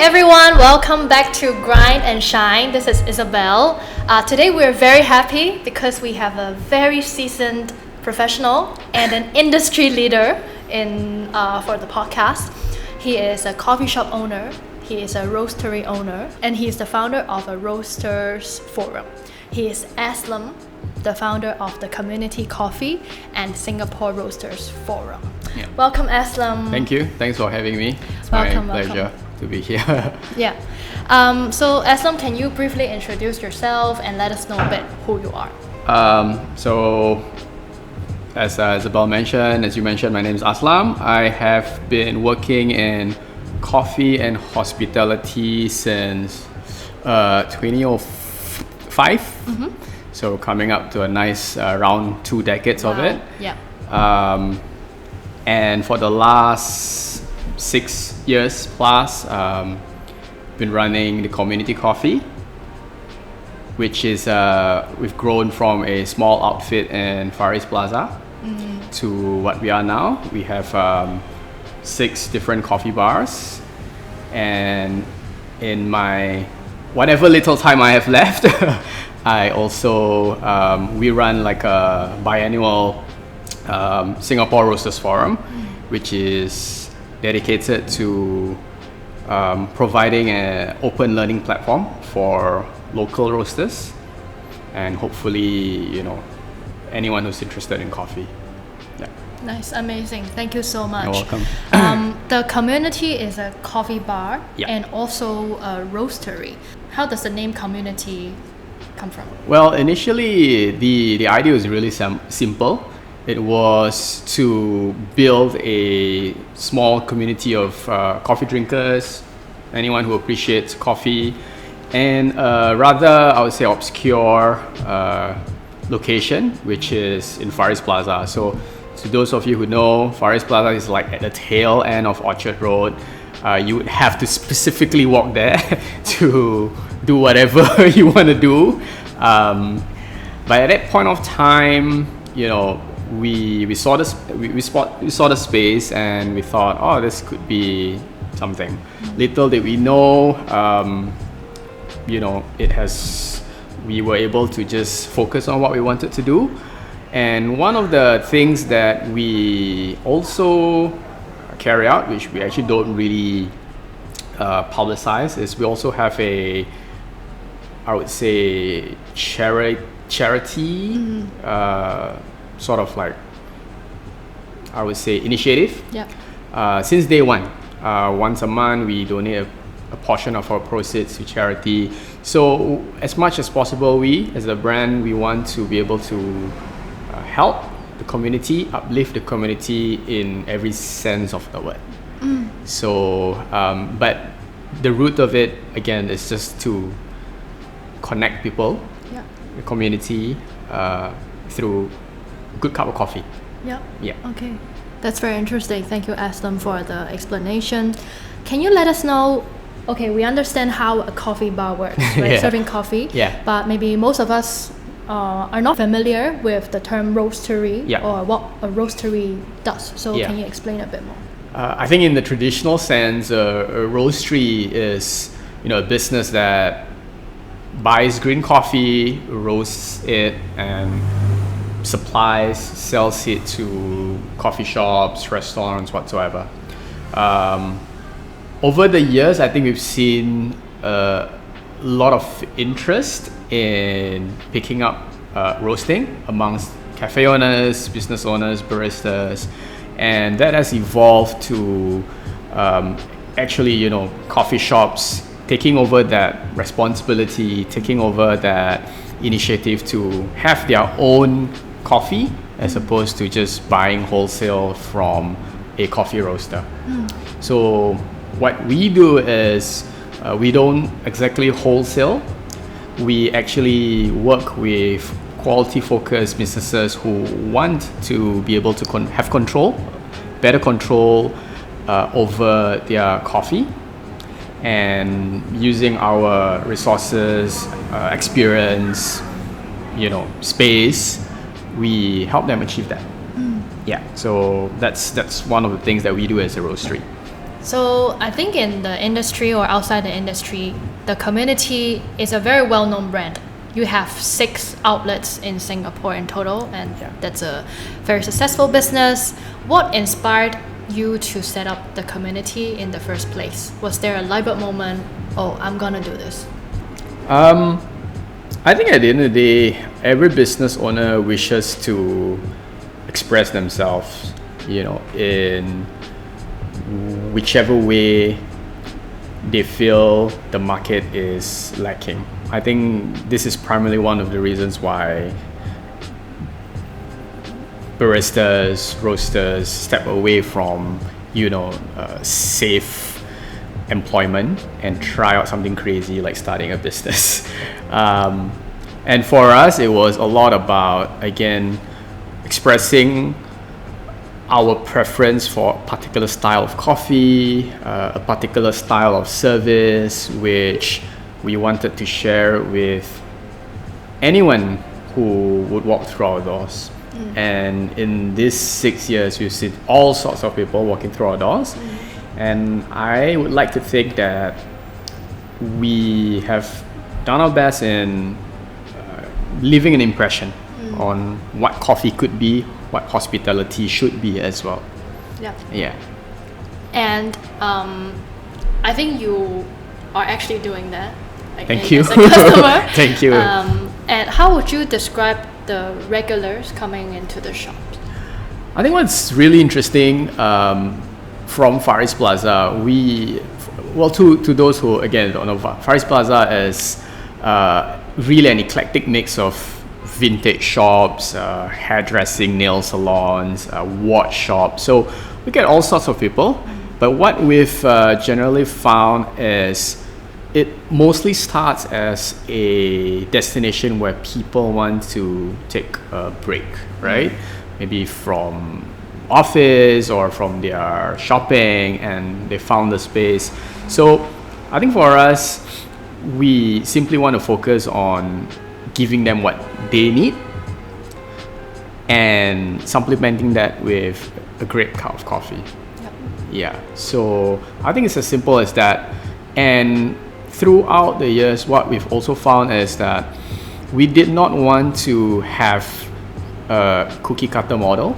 everyone, welcome back to Grind and Shine. This is Isabel. Today we're very happy because we have a very seasoned professional and an industry leader for the podcast. He is a coffee shop owner, he is a roastery owner, and he is the founder of a Roasters Forum. He is Aslam, the founder of the Community Coffee and Singapore Roasters Forum. Yeah. Welcome, Aslam. Thank you. Thanks for having me. It's Welcome, my pleasure to be here. Yeah. So Aslam, can you briefly introduce yourself and let us know a bit who you are? So, as Isabel mentioned, as you mentioned, my name is Aslam. I have been working in coffee and hospitality since 2005. Mm-hmm. So coming up to a nice around 2 decades of it. Yeah. And for the last 6 years plus, been running the Community Coffee, which is we've grown from a small outfit in Far East Plaza to what we are now. We have 6 different coffee bars, and in my whatever little time I have left, I also we run like a biannual Singapore Roasters Forum, which is dedicated to providing an open learning platform for local roasters, and hopefully, anyone who's interested in coffee. Yeah. Nice, amazing. Thank you so much. You're welcome. The community is a coffee bar and also a roastery. How does the name community come from? Well, initially the idea was really simple. It was to build a small community of coffee drinkers, anyone who appreciates coffee, and rather, I would say, obscure location, which is in Far East Plaza. So, to those of you who know, Far East Plaza is like at the tail end of Orchard Road. You would have to specifically walk there to do whatever you want to do. But at that point of time, we saw the space and we thought, oh, this could be something. Little did we know, we were able to just focus on what we wanted to do. And one of the things that we also carry out, which we actually don't really publicize, is we also have a, I would say, charity sort of like, I would say, initiative. Yeah. Since day one, once a month we donate a portion of our proceeds to charity. So as much as possible, we as a brand, we want to be able to help the community, uplift the community in every sense of the word. So, but the root of it, again, is just to connect people, the community, through a good cup of coffee. Yeah. Yeah. Okay. That's very interesting. Thank you, Aslam, for the explanation. Can you let us know, okay, we understand how a coffee bar works, right? Serving coffee. Yeah. But maybe most of us are not familiar with the term roastery or what a roastery does. So can you explain a bit more? I think in the traditional sense, a roastery is a business that buys green coffee, roasts it, and sells it to coffee shops, restaurants, whatsoever. Over the years, I think we've seen a lot of interest in picking up roasting amongst cafe owners, business owners, baristas, and that has evolved to actually, coffee shops taking over that responsibility, taking over that initiative to have their own coffee as opposed to just buying wholesale from a coffee roaster. So what we do is we don't exactly wholesale. We actually work with quality-focused businesses who want to be able to have better control over their coffee, and using our resources, experience, space, we help them achieve that. Yeah, so that's one of the things that we do as a roastery. So I think in the industry or outside the industry, the community is a very well-known brand. You have 6 outlets in Singapore in total, and that's a very successful business. What inspired you to set up the community in the first place? Was there a light bulb moment? Oh, I'm gonna do this. I think at the end of the day, every business owner wishes to express themselves, in whichever way they feel the market is lacking. I think this is primarily one of the reasons why baristas, roasters step away from, safe employment and try out something crazy like starting a business. And for us, it was a lot about, again, expressing our preference for a particular style of coffee, a particular style of service, which we wanted to share with anyone who would walk through our doors. And in these 6 years, we've seen all sorts of people walking through our doors. And I would like to think that we have done our best in leaving an impression on what coffee could be, what hospitality should be as well. Yeah. And I think you are actually doing that. Thank you. As a customer. Thank you. And how would you describe the regulars coming into the shops? I think what's really interesting from Far East Plaza, to those who again don't know, Far East Plaza is really an eclectic mix of vintage shops, hairdressing, nail salons, watch shops. So we get all sorts of people. But what we've generally found is it mostly starts as a destination where people want to take a break, right? Maybe from office or from their shopping, and they found the space. So I think for us, we simply want to focus on giving them what they need and supplementing that with a great cup of coffee. Yeah, so I think it's as simple as that. And throughout the years, what we've also found is that we did not want to have a cookie cutter model.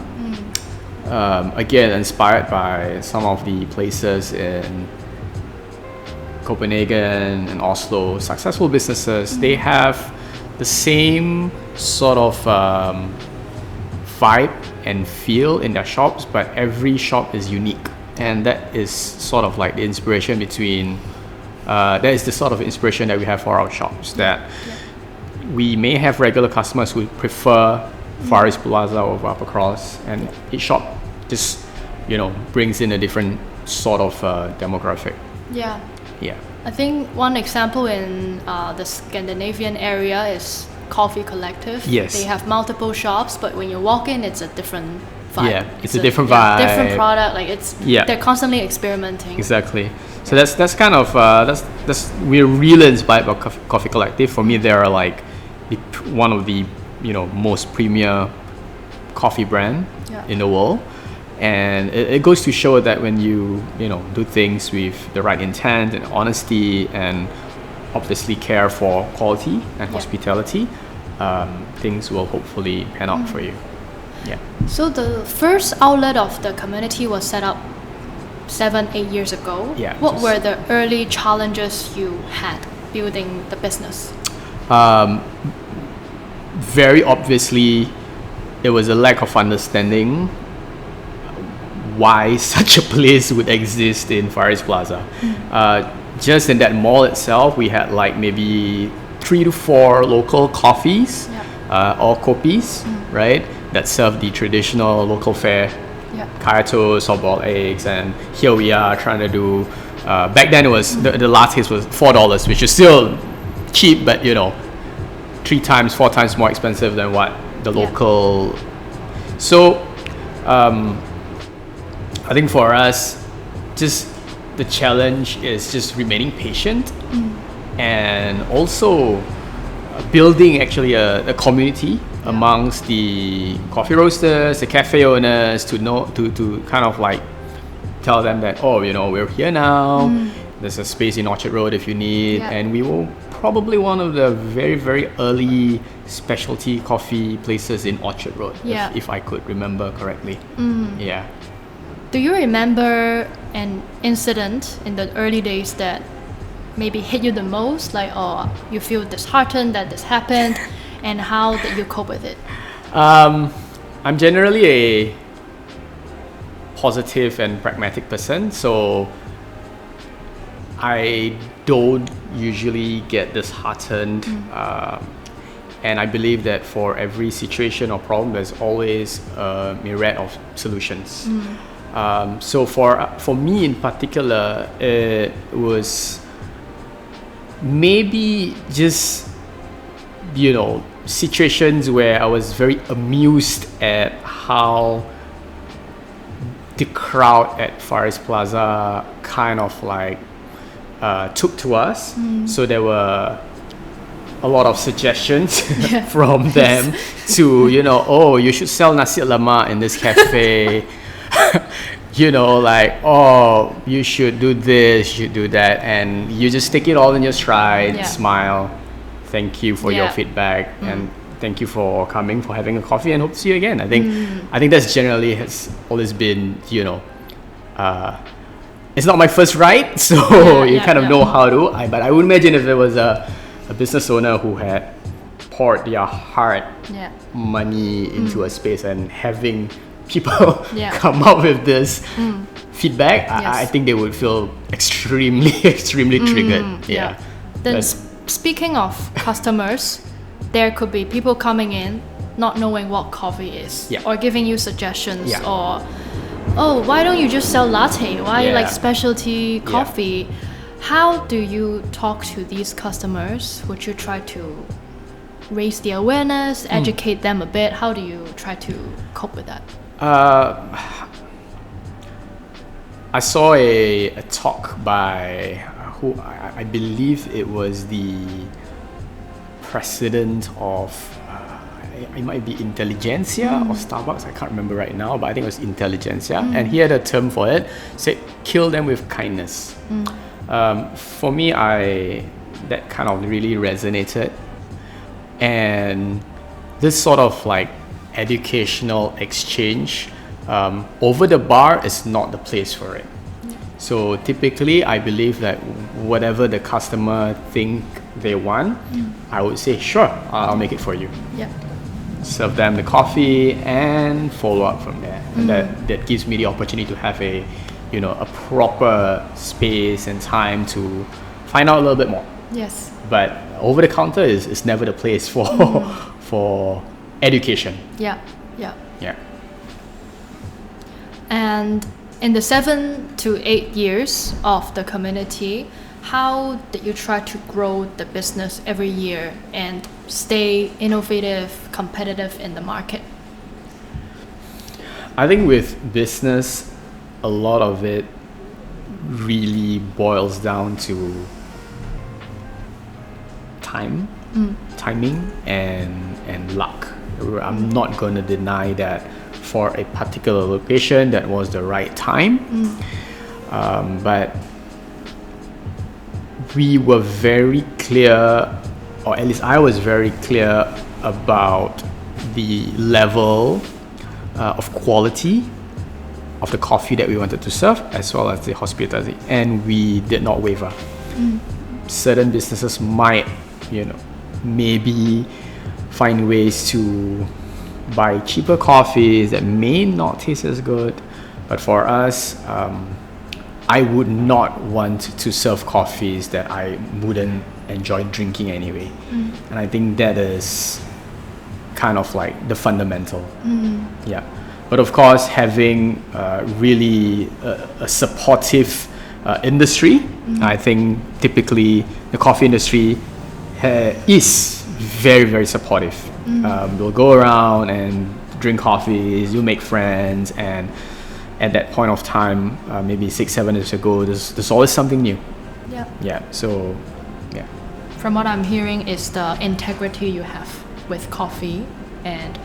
Again, inspired by some of the places in Copenhagen and Oslo, successful businesses, they have the same sort of vibe and feel in their shops, but every shop is unique. And that is sort of like the inspiration between, that is the sort of inspiration that we have for our shops, that we may have regular customers who prefer Far East Plaza over Upper Cross, and each shop just, brings in a different sort of demographic. Yeah. Yeah. I think one example in the Scandinavian area is Coffee Collective. Yes. They have multiple shops, but when you walk in, it's a different vibe. Yeah, it's a different vibe. Different product. Like they're constantly experimenting. Exactly. So that's kind of that's we're really inspired by Coffee Collective. For me, they're like one of the most premier coffee brand in the world. And it goes to show that when you do things with the right intent and honesty and obviously care for quality and hospitality, things will hopefully pan out for you. Yeah. So the first outlet of the community was set up 7-8 years ago. Yeah. What were the early challenges you had building the business? Very obviously, there was a lack of understanding why such a place would exist in Far East Plaza. Just in that mall itself, we had like maybe 3 to 4 local coffees or kopis, right, that serve the traditional local fare, kaya toast or boiled eggs. And here we are trying to do, back then it was, the lattes was $4, which is still cheap, but 3 times, 4 times more expensive than what the local. So I think for us, just the challenge is just remaining patient and also building actually a community amongst the coffee roasters, the cafe owners, to kind of like tell them that, oh, we're here now. There's a space in Orchard Road if you need. Yeah. And we were probably one of the very, very early specialty coffee places in Orchard Road, Yeah. if I could remember correctly. Yeah. Do you remember an incident in the early days that maybe hit you the most? Like, or you feel disheartened that this happened, and how did you cope with it? I'm generally a positive and pragmatic person, so I don't usually get disheartened. And I believe that for every situation or problem, there's always a myriad of solutions. So for me in particular, it was maybe just, situations where I was very amused at how the crowd at Far East Plaza kind of like took to us. So there were a lot of suggestions from them to, oh, you should sell nasi lemak in this cafe. Like, oh, you should do this, you should do that. And you just take it all in your stride, smile. Thank you for your feedback, and thank you for coming, for having a coffee, and hope to see you again. I think that's generally has always been, it's not my first ride, so you kind of know how to. But I would imagine if there was a business owner who had poured their heart, money into a space, and having people come up with this feedback, I think they would feel extremely triggered. Then speaking of customers, there could be people coming in not knowing what coffee is, or giving you suggestions, or, oh, why don't you just sell latte? Why you like specialty coffee? How do you talk to these customers? Would you try to raise the awareness, educate them a bit? How do you try to cope with that? I saw a talk by who I believe it was the president of it might be Intelligentsia or Starbucks, I can't remember right now, but I think it was Intelligentsia, and he had a term for it, said kill them with kindness. For me, that kind of really resonated, and this sort of like educational exchange over the bar is not the place for it. So typically, I believe that whatever the customer think they want, I would say, sure, I'll make it for you. Serve them the coffee and follow up from there. And that gives me the opportunity to have a proper space and time to find out a little bit more. Yes. But over the counter is never the place for education. Yeah. And in the 7 to 8 years of the community, how did you try to grow the business every year and stay innovative, competitive in the market? I think with business, a lot of it really boils down to timing and luck. I'm not going to deny that for a particular location that was the right time, but we were very clear, or at least I was very clear about the level of quality of the coffee that we wanted to serve, as well as the hospitality, and we did not waver. Certain businesses might, maybe find ways to buy cheaper coffees that may not taste as good, but for us, I would not want to serve coffees that I wouldn't enjoy drinking anyway. And I think that is kind of like the fundamental. But of course, having really a supportive industry, I think typically the coffee industry is very, very supportive. We'll go around and drink coffees, you'll make friends, and at that point of time, maybe 6-7 years ago, there's always something new. From what I'm hearing is the integrity you have with coffee, and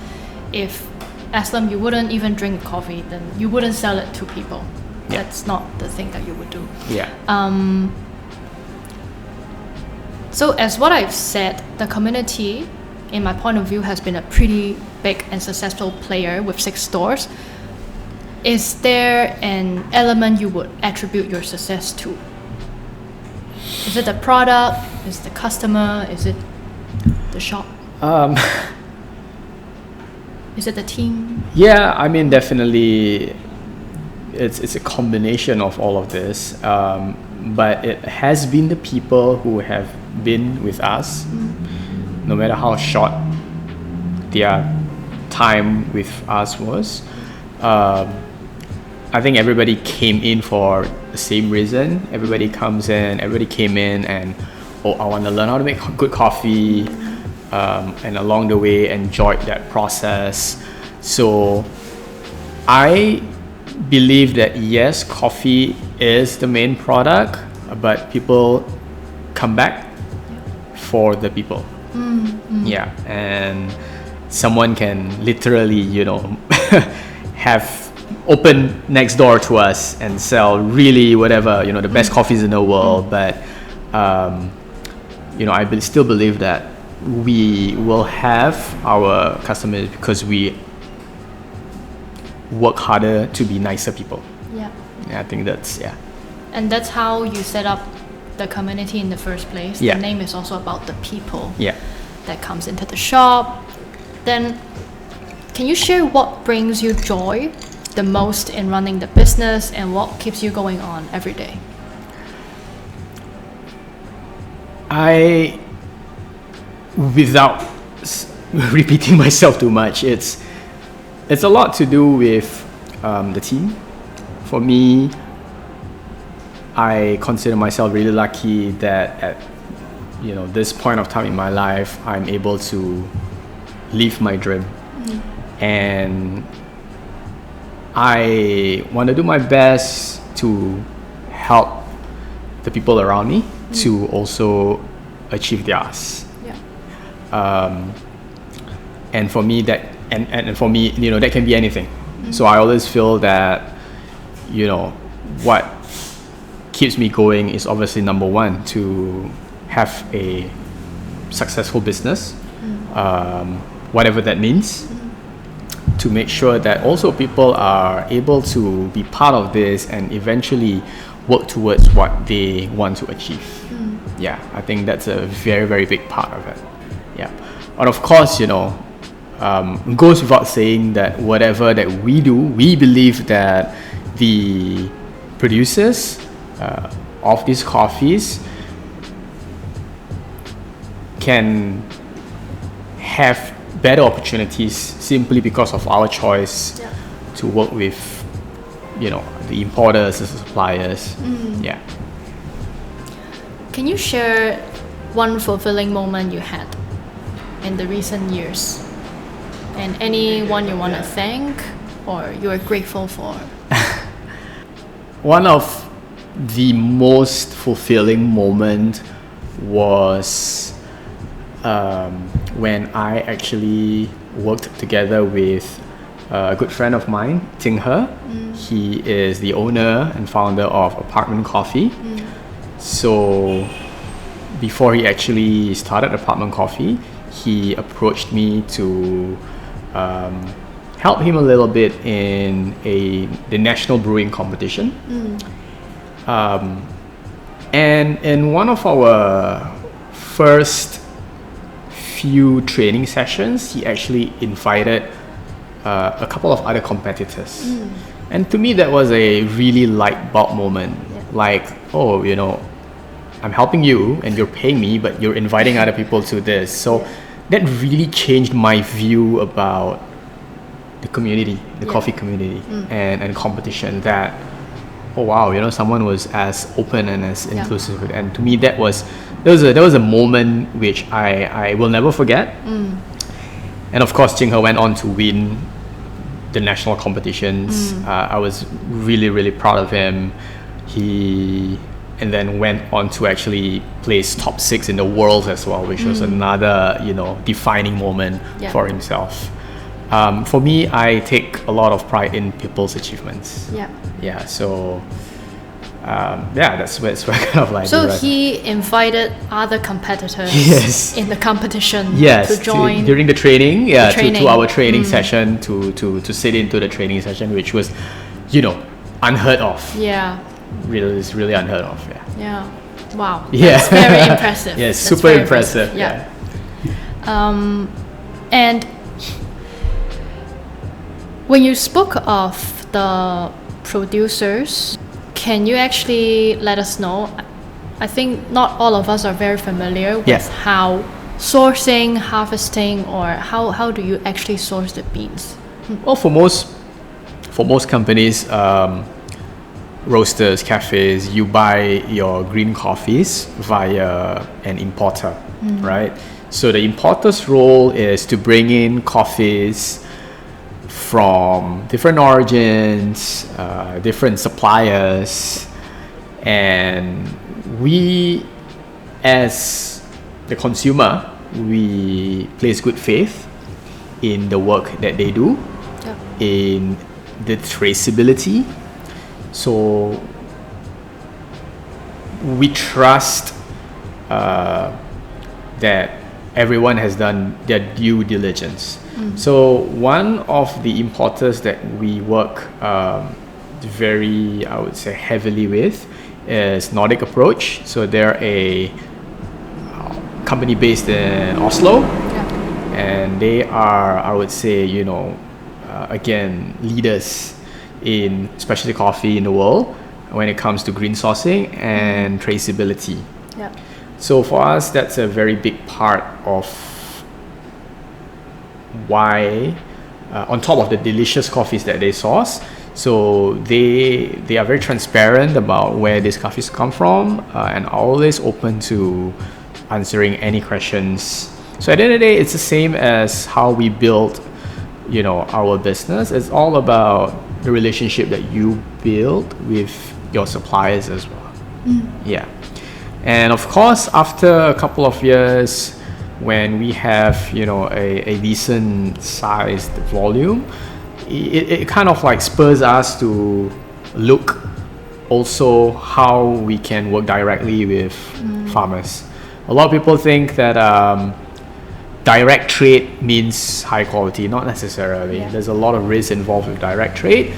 if Aslam, you wouldn't even drink coffee, then you wouldn't sell it to people. Yeah. That's not the thing that you would do. Yeah. So as what I've said, the community, in my point of view, has been a pretty big and successful player with 6 stores. Is there an element you would attribute your success to? Is it the product? Is it the customer? Is it the shop? Is it the team? Yeah, I mean, definitely it's a combination of all of this. But it has been the people who have been with us, no matter how short their time with us was. I think everybody came in for the same reason. Everybody comes in, everybody came in and, I want to learn how to make good coffee. And along the way, enjoyed that process. So I believe that yes, coffee is the main product, but people come back for the people. Yeah, and someone can literally, have open next door to us and sell really whatever, the best coffees in the world. But I still believe that we will have our customers because we work harder to be nicer people. Yeah. I think that's, yeah. And that's how you set up the community in the first place. Yeah. The name is also about the people that comes into the shop. Then can you share what brings you joy the most in running the business and what keeps you going on every day? Without repeating myself too much, it's a lot to do with the team. For me, I consider myself really lucky that at this point of time in my life, I'm able to live my dream. And I want to do my best to help the people around me to also achieve theirs. And for me that that can be anything. So I always feel that what keeps me going is obviously number one, to have a successful business, whatever that means, to make sure that also people are able to be part of this and eventually work towards what they want to achieve. Yeah, I think that's a very, very big part of it. Yeah, and of course, it goes without saying that whatever that we do, we believe that the producers of these coffees can have better opportunities simply because of our choice to work with, the importers, the suppliers. Yeah. Can you share one fulfilling moment you had in the recent years? And anyone you want to thank or you are grateful for? One of the most fulfilling moment was when I actually worked together with a good friend of mine, Ting He. He is the owner and founder of Apartment Coffee. So before he actually started Apartment Coffee, he approached me to help him a little bit in the national brewing competition. And in one of our first few training sessions, he actually invited a couple of other competitors. And to me, that was a really light bulb moment. Like, I'm helping you and you're paying me, but you're inviting other people to this. So that really changed my view about the community, the coffee community, and competition. That, oh wow, someone was as open and as inclusive. And to me, there was a moment which I will never forget. And of course, Ting He went on to win the national competitions. I was really, really proud of him. And then went on to actually place top 6 in the world as well, which was another, defining moment for himself. For me, I take a lot of pride in people's achievements. Yeah. Yeah, so that's where kind of like. So he invited other competitors Yes. in the competition Yes, to join during the training, the training. to our training session, to sit into the training session, which was, unheard of. Yeah. It's really unheard of. Yeah. Yeah. Wow. Yeah. That's very impressive. Yes, That's super very impressive. Yeah. And when you spoke of the producers, can you actually let us know? I think not all of us are very familiar with how sourcing, harvesting, or how do you actually source the beans? Well, for most companies, roasters, cafes, you buy your green coffees via an importer, right? So the importer's role is to bring in coffees from different origins, different suppliers, and we, as the consumer, we place good faith in the work that they do, in the traceability. So we trust that everyone has done their due diligence. So one of the importers that we work very, I would say, heavily with is Nordic Approach. So they're a company based in Oslo, and they are, I would say, again, leaders in specialty coffee in the world when it comes to green sourcing and traceability. Yeah. So for us, that's a very big part of why, on top of the delicious coffees that they source, so they are very transparent about where these coffees come from, and always open to answering any questions. So at the end of the day, it's the same as how we build, our business. It's all about the relationship that you build with your suppliers as well. Yeah. And of course, after a couple of years, when we have, a decent sized volume, it kind of like spurs us to look also how we can work directly with farmers. A lot of people think that direct trade means high quality. Not necessarily. There's a lot of risk involved with direct trade,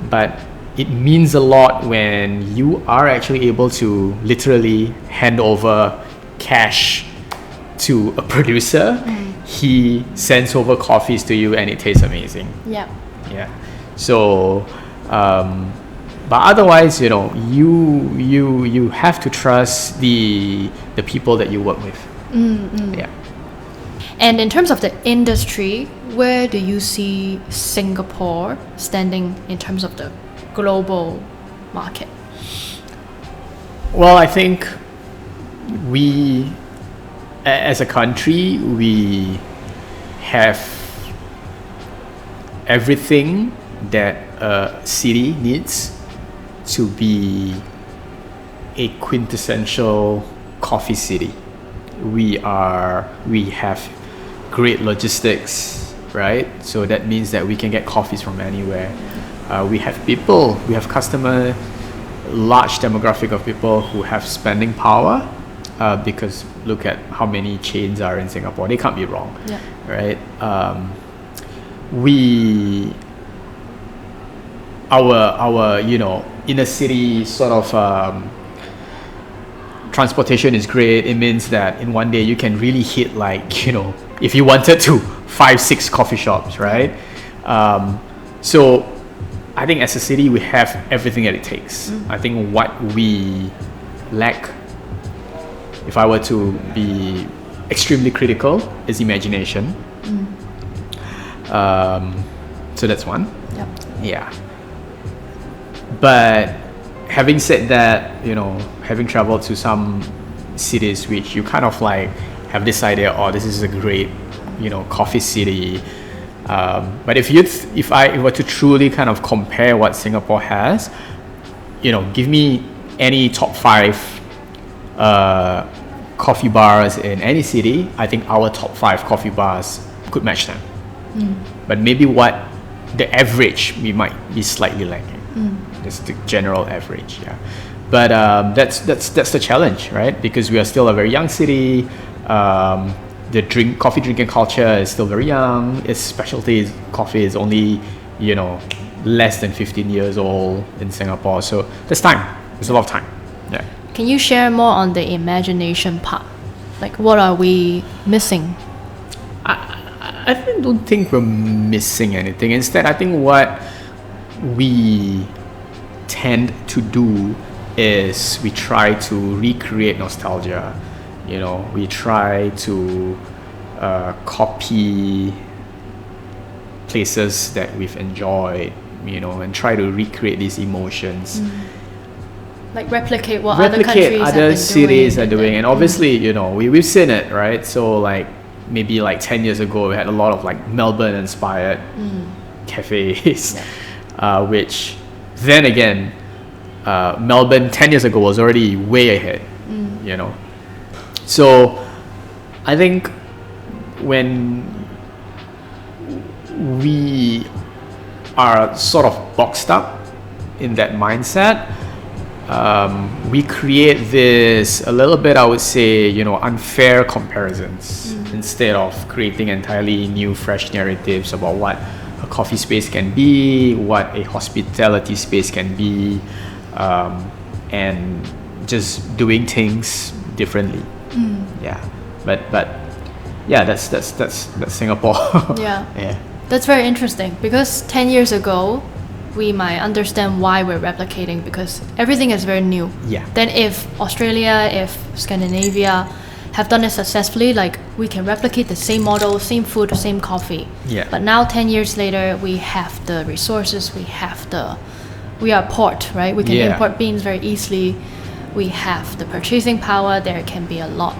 but it means a lot when you are actually able to literally hand over cash to a producer. He sends over coffees to you and it tastes amazing. Yeah. So but otherwise, you have to trust the people that you work with. Yeah. And in terms of the industry, where do you see Singapore standing in terms of the global market? Well, I think we, as a country, we have everything that a city needs to be a quintessential coffee city. We have great logistics, right? So that means that we can get coffees from anywhere. We have people, we have customer, large demographic of people who have spending power, because look at how many chains are in Singapore. They can't be wrong, right? Our inner city sort of transportation is great. It means that in one day you can really hit, like, if you wanted to, 5-6 coffee shops, right? So I think as a city we have everything that it takes. I think what we lack, if I were to be extremely critical, is imagination. So that's one. Yeah. But having said that, having traveled to some cities which you kind of like have this idea, this is a great, coffee city. But if I were to truly kind of compare what Singapore has, give me any top 5 coffee bars in any city, I think our top 5 coffee bars could match them. but maybe what the average we might be slightly lacking. Just the general average, yeah. But that's the challenge, right? Because we are still a very young city. The coffee drinking culture is still very young. Its specialty coffee is only, less than 15 years old in Singapore. So there's time. There's a lot of time. Yeah. Can you share more on the imagination part? Like, what are we missing? I don't think we're missing anything. Instead, I think what we tend to do is we try to recreate nostalgia. We try to copy places that we've enjoyed, and try to recreate these emotions. Like replicate what other countries other cities are doing. And obviously, we've seen it, right? So like maybe like 10 years ago, we had a lot of like Melbourne inspired cafes, which then again, Melbourne 10 years ago was already way ahead, So I think when we are sort of boxed up in that mindset, we create this a little bit, I would say, unfair comparisons instead of creating entirely new, fresh narratives about what a coffee space can be, what a hospitality space can be, and just doing things differently. Yeah, but yeah, that's Singapore. Yeah. That's very interesting, because 10 years ago we might understand why we're replicating, because everything is very new. Yeah. Then if Australia, if Scandinavia have done it successfully, like we can replicate the same model, same food, same coffee. Yeah. But now 10 years later, we have the resources, we are a port, right? We can import beans very easily. We have the purchasing power. There can be a lot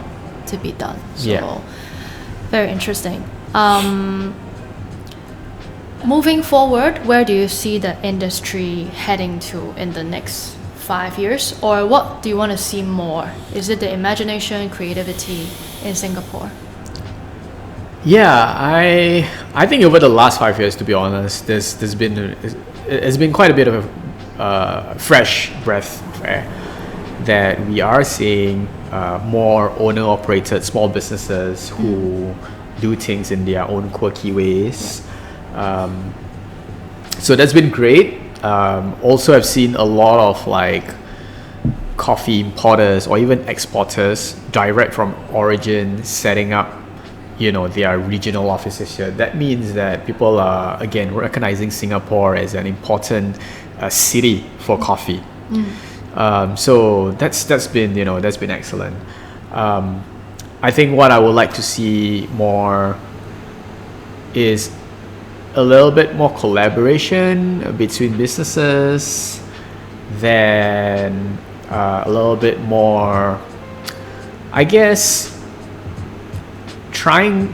to be done. So very interesting. Moving forward, where do you see the industry heading to in the next 5 years? Or what do you want to see more? Is it the imagination, creativity in Singapore? Yeah, I think over the last 5 years, to be honest, it's been quite a bit of a fresh breath of air, that we are seeing more owner-operated small businesses who do things in their own quirky ways. So that's been great. Also, I've seen a lot of like coffee importers or even exporters direct from origin setting up, their regional offices here. That means that people are again recognizing Singapore as an important city for coffee. So that's been excellent. I think what I would like to see more is a little bit more collaboration between businesses, then a little bit more, I guess, trying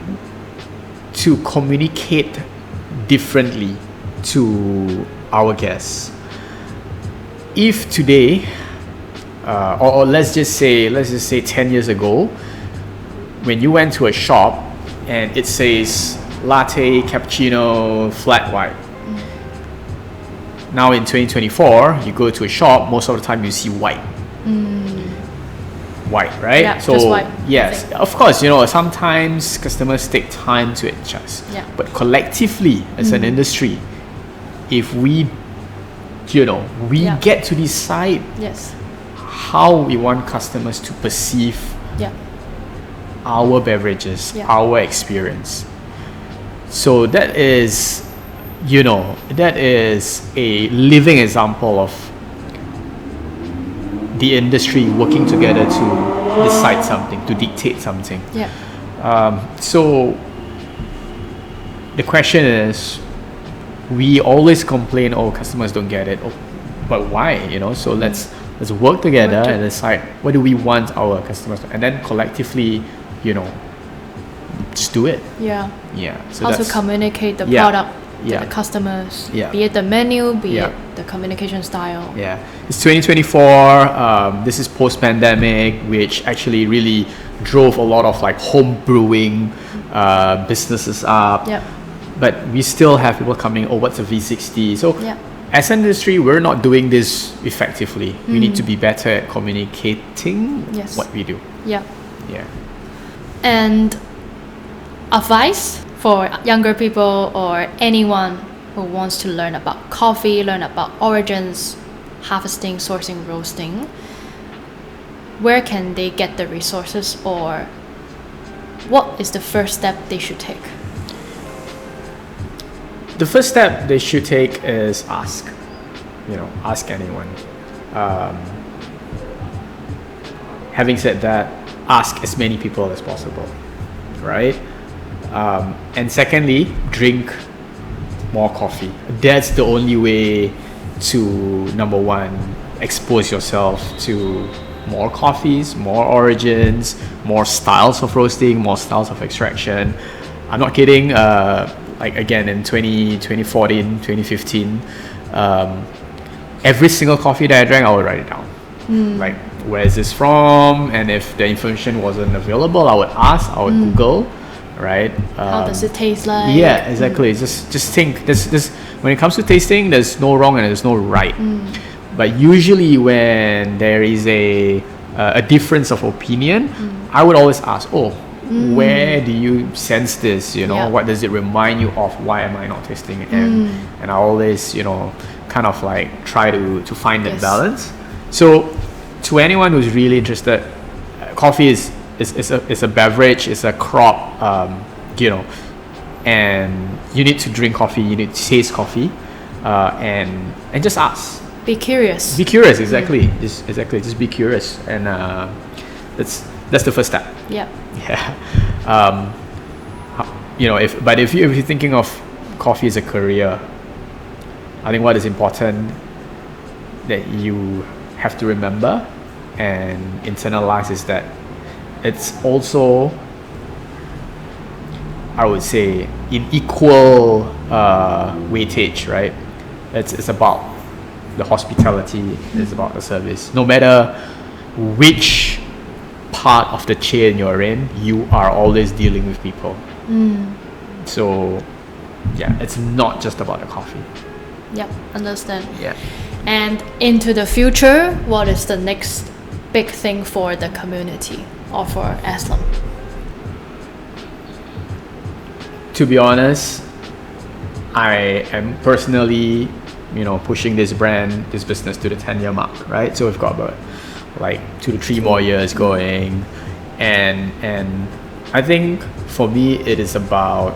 to communicate differently to our guests. If today, or let's just say 10 years ago, when you went to a shop and it says latte, cappuccino, flat white. Now in 2024, you go to a shop, most of the time you see white. White, right? Yeah, so just white. Yes, of course, sometimes customers take time to adjust. Yeah. But collectively, as an industry, if we get to decide how we want customers to perceive our beverages, our experience. So that is a living example of the industry working together to decide something, to dictate something. So the question is, we always complain, customers don't get it. But why? So let's work together and decide what do we want our customers to, and then collectively, just do it. So how to communicate the product to the customers, be it the menu, be it the communication style. It's 2024. This is post-pandemic, which actually really drove a lot of like home brewing businesses up. but we still have people coming, oh, what's a V60? So as an industry, we're not doing this effectively. We need to be better at communicating what we do. Yeah. Yeah. And advice for younger people or anyone who wants to learn about coffee, learn about origins, harvesting, sourcing, roasting, where can they get the resources, or what is the first step they should take? The first step they should take is ask. Ask anyone. Having said that, ask as many people as possible, right? And secondly, drink more coffee. That's the only way to, number one, expose yourself to more coffees, more origins, more styles of roasting, more styles of extraction. I'm not kidding. Like again, in 2014, 2015, every single coffee that I drank, I would write it down. Like, where is this from? And if the information wasn't available, I would ask, I would Google, right? How does it taste like? Yeah, exactly. Just think. This when it comes to tasting, there's no wrong and there's no right. But usually when there is a difference of opinion, I would always ask, where do you sense this? What does it remind you of? Why am I not tasting it? And I always, kind of like try to find that balance. So to anyone who's really interested, coffee is a beverage, it's a crop, and you need to drink coffee, you need to taste coffee, and just ask. Be curious. Be curious, exactly. Just be curious, and that's the first step. Yeah. If you're thinking of coffee as a career, I think what is important that you have to remember and internalize is that it's also, I would say, in equal weightage, right? It's about the hospitality, it's about the service. No matter which part of the chain you're in, you are always dealing with people. So it's not just about the coffee. Yep, understand. Yeah. And into the future, what is the next big thing for the community or for Aslam? To be honest, I am personally, pushing this business to the 10-year mark, right? So we've got about like 2 to 3 more years going, and I think for me it is about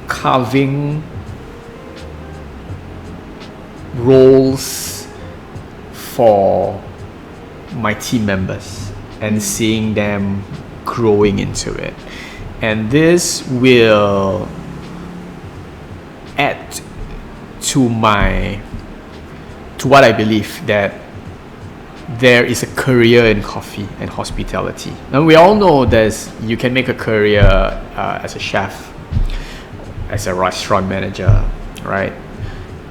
carving roles for my team members and seeing them growing into it, and this will add to what I believe, that there is a career in coffee and hospitality. And we all know you can make a career as a chef, as a restaurant manager, right?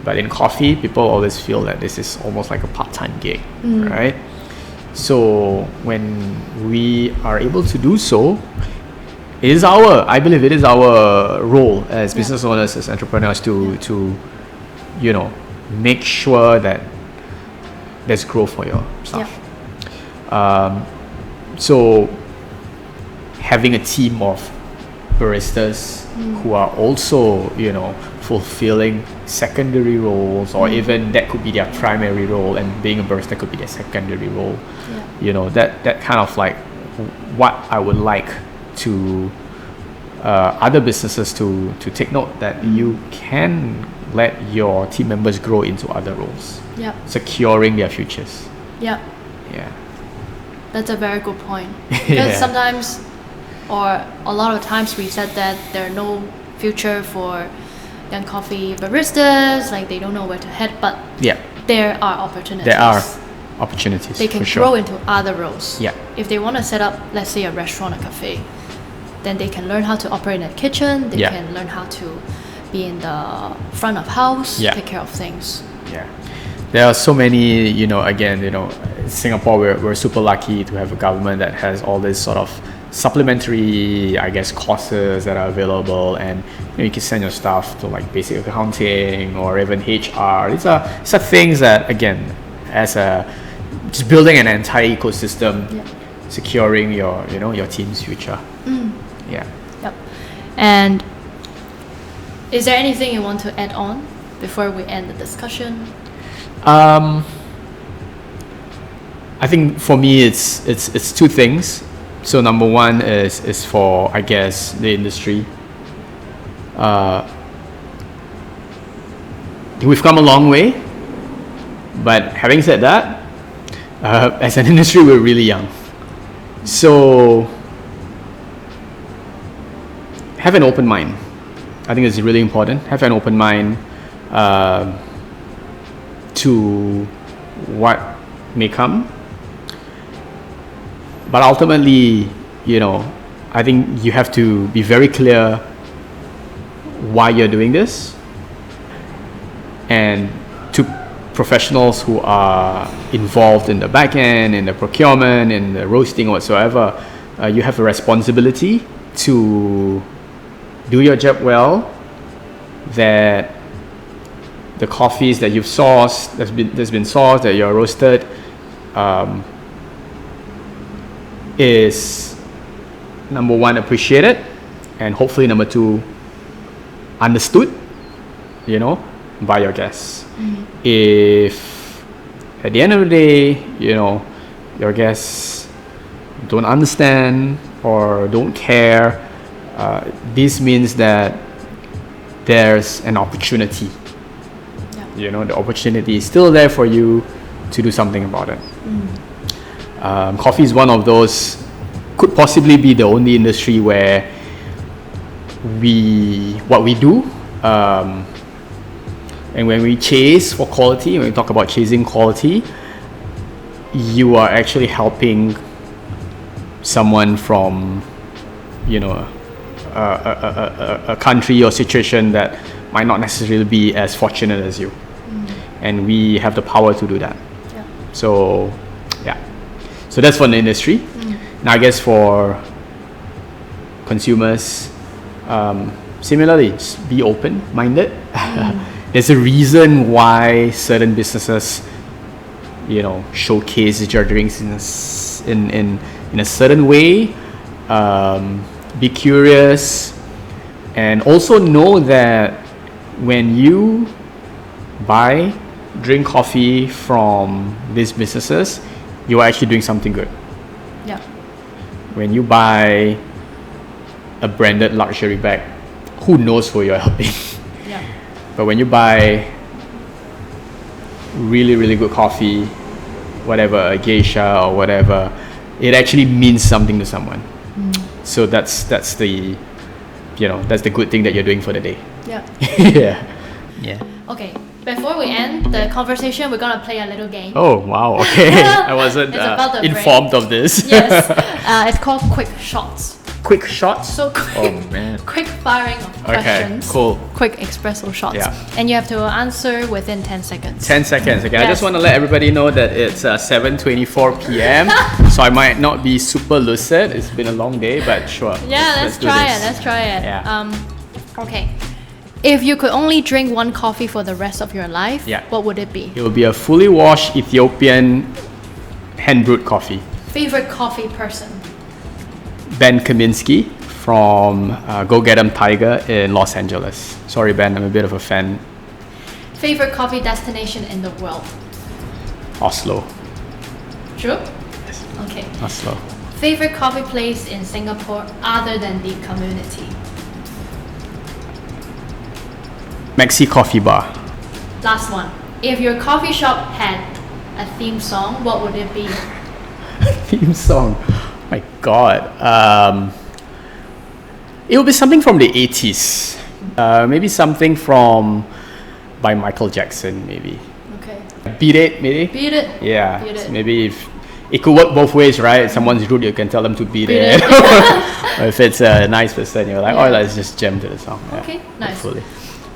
But in coffee, people always feel that this is almost like a part-time gig, right? So when we are able to do so, I believe it is our role as business owners, as entrepreneurs to make sure that there's growth for your stuff. So having a team of baristas who are also, fulfilling secondary roles, or even that could be their primary role, and being a barista could be their secondary role. That kind of like what I would like to other businesses to take note, that you can let your team members grow into other roles, securing their futures. That's a very good point. Because sometimes, or a lot of times, we said that there are no future for young coffee baristas, like they don't know where to head, but there are opportunities. There are opportunities. They can grow into other roles. If they want to set up, let's say, a restaurant or cafe, then they can learn how to operate in a kitchen, they can learn how to be in the front of house, take care of things. There are so many, Singapore, we're super lucky to have a government that has all this sort of supplementary, I guess, courses that are available, and you can send your staff to like basic accounting or even HR. These are things that, again, as a just building an entire ecosystem, securing your team's future. Yeah. Yep. And is there anything you want to add on before we end the discussion? I think for me it's two things. So number one is for, I guess, the industry. We've come a long way, but having said that, as an industry, we're really young. So have an open mind. I think it's really important. Have an open mind to what may come. But ultimately, I think you have to be very clear why you're doing this. And to professionals who are involved in the back end, in the procurement, in the roasting, whatsoever, you have a responsibility to do your job well, that the coffees that you've sourced, that's been sourced, that you're roasted, is number one, appreciated, and hopefully number two, understood, by your guests. If at the end of the day, your guests don't understand or don't care, this means that there's an opportunity. The opportunity is still there for you to do something about it. Coffee is one of those, could possibly be the only industry where what we do, and when we chase for quality, when we talk about chasing quality, you are actually helping someone from, a country or situation that might not necessarily be as fortunate as you. And we have the power to do that. So that's for the industry. Now I guess for consumers, similarly, just be open-minded. There's a reason why certain businesses, showcase their drinks in a certain way. Be curious, and also know that when you drink coffee from these businesses, you are actually doing something good. When you buy a branded luxury bag, who knows who you're helping? But when you buy really, really good coffee, whatever, a geisha or whatever, it actually means something to someone. So that's the good thing that you're doing for the day. Yeah. Okay. Before we end the conversation, we're gonna play a little game. Oh wow! Okay, I wasn't informed of this. Yes, it's called Quick Shots. Quick shots? So quick, oh man! Quick firing of questions. Okay, cool. Quick espresso shots. Yeah. And you have to answer within 10 seconds. 10 seconds. Okay. Yes. I just want to let everybody know that it's 7:24 p.m. So I might not be super lucid. It's been a long day, but sure. Yeah, let's try it. Let's try it. Yeah. Okay. If you could only drink one coffee for the rest of your life, what would it be? It would be a fully washed Ethiopian hand brewed coffee. Favorite coffee person? Ben Kaminsky from Go Get 'em Tiger in Los Angeles. Sorry, Ben, I'm a bit of a fan. Favorite coffee destination in the world? Oslo. True? Yes. Okay. Oslo. Favorite coffee place in Singapore other than the community? Maxi Coffee Bar. Last one. If your coffee shop had a theme song, what would it be? Theme song? My God. It would be something from the 80s. Maybe something by Michael Jackson, maybe. Okay. Beat It, maybe? Beat It? Yeah. Beat It. So maybe if it could work both ways, right? If someone's rude, you can tell them to beat it. Or if it's a nice person, you're like, oh, let's just jam to the song. Okay, nice. Hopefully.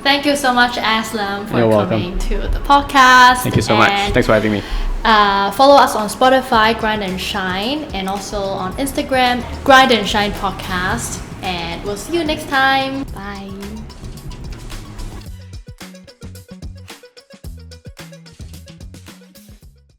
Thank you so much, Aslam, for You're welcome. coming to the podcast. Thank you so much. And, Thanks for having me. follow us on Spotify, Grind and Shine, and also on Instagram, Grind and Shine Podcast. And we'll see you next time.